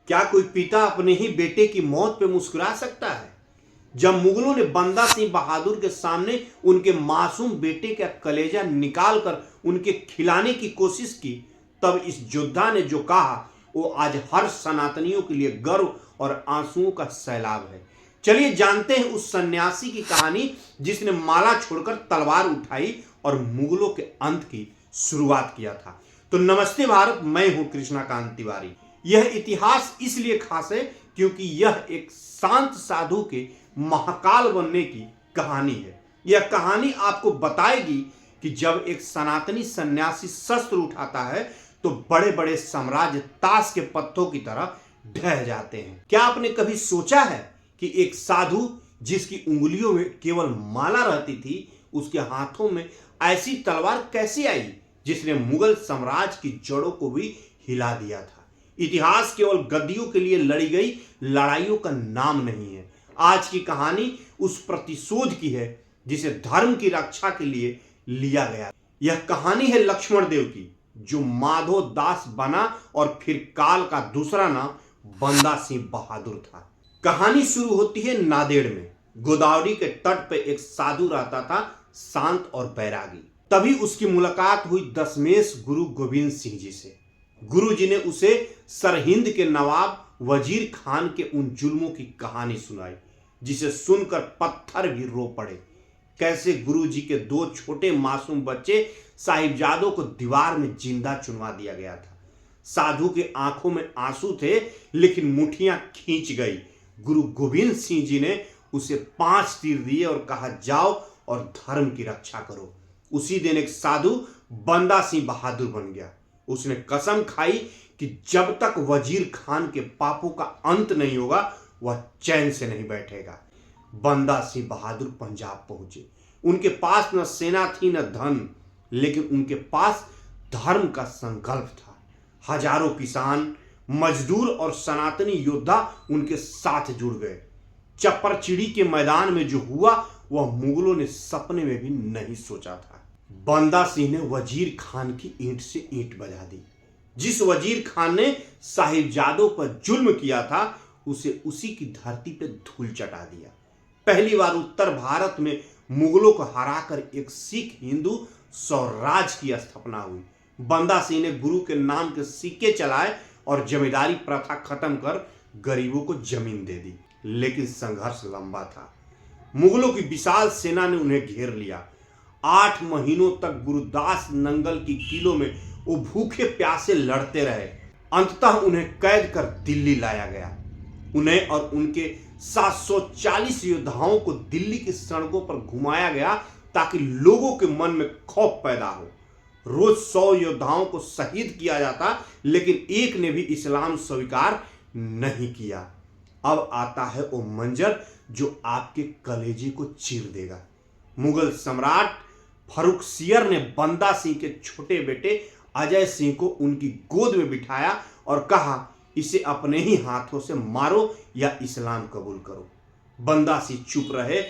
क्या कोई पिता अपने ही बेटे की मौत पे मुस्कुरा सकता है? जब मुगलों ने बंदा सिंह बहादुर के सामने उनके मासूम बेटे का कलेजा निकाल कर उनके खिलाने की कोशिश की, तब इस योद्धा ने जो कहा वो आज हर सनातनियों के लिए गर्व और आंसुओं का सैलाब है। चलिए जानते हैं उस सन्यासी की कहानी जिसने माला छोड़कर तलवार उठाई और मुगलों के अंत की शुरुआत किया था। तो नमस्ते भारत, मैं हूं कृष्णाकांत तिवारी। यह इतिहास इसलिए खास है क्योंकि यह एक शांत साधु के महाकाल बनने की कहानी है। यह कहानी आपको बताएगी कि जब एक सनातनी सन्यासी शस्त्र उठाता है तो बड़े बड़े साम्राज्य ताश के पत्तों की तरह ढह जाते हैं। क्या आपने कभी सोचा है कि एक साधु जिसकी उंगलियों में केवल माला रहती थी, उसके हाथों में ऐसी तलवार कैसे आई जिसने मुगल साम्राज्य की जड़ों को भी हिला दिया था? इतिहास केवल गद्दियों के लिए लड़ी गई लड़ाइयों का नाम नहीं है। आज की कहानी उस प्रतिशोध की है जिसे धर्म की रक्षा के लिए लिया गया। यह कहानी है लक्ष्मण देव की, जो माधो दास बना और फिर काल का दूसरा नाम बंदा सिंह बहादुर था। कहानी शुरू होती है नांदेड़ में। गोदावरी के तट पर एक साधु रहता था, शांत और बैरागी। तभी उसकी मुलाकात हुई दशमेश गुरु गोविंद सिंह जी से। गुरु जी ने उसे सरहिंद के नवाब वजीर खान के उन जुल्मों की कहानी सुनाई, जिसे सुनकर पत्थर भी रो पड़े। कैसे गुरु जी के दो छोटे मासूम बच्चे साहिबजादों को दीवार में जिंदा चुनवा दिया गया था। साधु के आंखों में आंसू थे, लेकिन मुठियां खींच गई। गुरु गोविंद सिंह जी ने उसे 5 तीर दिए और कहा, जाओ और धर्म की रक्षा करो। उसी दिन एक साधु बंदा सिंह बहादुर बन गया। उसने कसम खाई कि जब तक वजीर खान के पापों का अंत नहीं होगा वह चैन से नहीं बैठेगा। बंदा सिंह बहादुर पंजाब पहुंचे। उनके पास न सेना थी न धन, लेकिन उनके पास धर्म का संकल्प था। हजारों किसान, मजदूर और सनातनी योद्धा उनके साथ जुड़ गए। चप्परचिड़ी के मैदान में जो हुआ वह मुगलों ने सपने में भी नहीं सोचा था। बंदा सिंह ने वजीर खान की ईंट से ईंट बजा दी। जिस वजीर खान ने साहिबजादों पर जुल्म किया था, उसे उसी की धरती पे धूल चटा दिया। पहली बार उत्तर भारत में मुगलों को हराकर एक सिख हिंदू स्वराज की स्थापना हुई। बंदा सिंह ने गुरु के नाम के सिक्के चलाए और जमींदारी प्रथा खत्म कर गरीबों को जमीन दे दी। लेकिन संघर्ष लंबा था। मुगलों की विशाल सेना ने उन्हें घेर लिया। 8 महीनों तक गुरुदास नंगल की किलों में वो भूखे प्यासे लड़ते रहे। अंततः उन्हें कैद कर दिल्ली लाया गया। उन्हें और उनके 740 योद्धाओं को दिल्ली की सड़कों पर घुमाया गया ताकि लोगों के मन में खौफ पैदा हो। रोज 100 योद्धाओं को शहीद किया जाता, लेकिन एक ने भी इस्लाम स्वीकार नहीं किया। अब आता है वो मंजर जो आपके कलेजे को चीर देगा। मुगल सम्राट फर्रुखसियर ने बंदा सिंह के छोटे बेटे अजय सिंह को उनकी गोद में बिठाया और कहा, इसे अपने ही हाथों से मारो या इस्लाम कबूल करो। बंदा सिंह चुप रहे।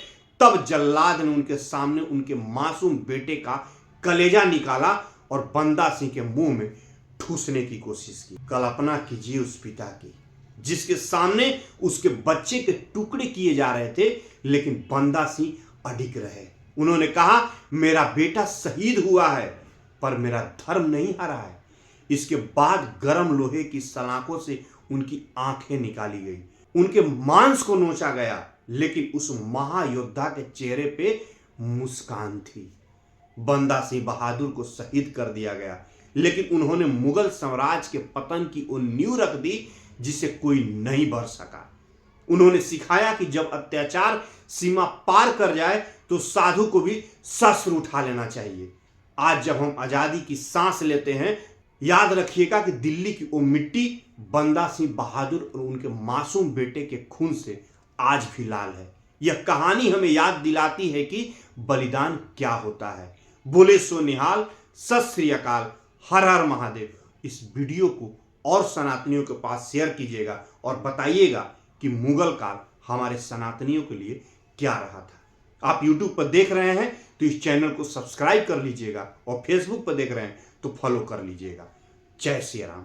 तब जल्लाद ने उनके सामने उनके मासूम बेटे का कलेजा निकाला और बंदा सिंह के मुंह में ठूसने की कोशिश की। कल्पना कीजिए उस पिता की जिसके सामने उसके बच्चे के टुकड़े किए जा रहे थे, लेकिन बंदा सिंह अडिग रहे। उन्होंने कहा, मेरा बेटा शहीद हुआ है पर मेरा धर्म नहीं हरा है। इसके बाद गर्म लोहे की सलाखों से उनकी आंखें निकाली गई, उनके मांस को नोचा गया, लेकिन उस महायोद्धा के चेहरे पे मुस्कान थी। बंदा सिंह बहादुर को शहीद कर दिया गया, लेकिन उन्होंने मुगल साम्राज्य के पतन की वो नींव रख दी जिसे कोई नहीं भर सका। उन्होंने सिखाया कि जब अत्याचार सीमा पार कर जाए तो साधु को भी शस्त्र उठा लेना चाहिए। आज जब हम आजादी की सांस लेते हैं, याद रखिएगा कि दिल्ली की वो मिट्टी बंदा सिंह बहादुर और उनके मासूम बेटे के खून से आज भी लाल है। यह कहानी हमें याद दिलाती है कि बलिदान क्या होता है। बोले सो निहाल, सत श्री अकाल, हर हर महादेव। इस वीडियो को और सनातनियों के पास शेयर कीजिएगा और बताइएगा कि मुगल काल हमारे सनातनियों के लिए क्या रहा था। आप YouTube पर देख रहे हैं तो इस चैनल को सब्सक्राइब कर लीजिएगा और Facebook पर देख रहे हैं तो फॉलो कर लीजिएगा। जय श्री राम।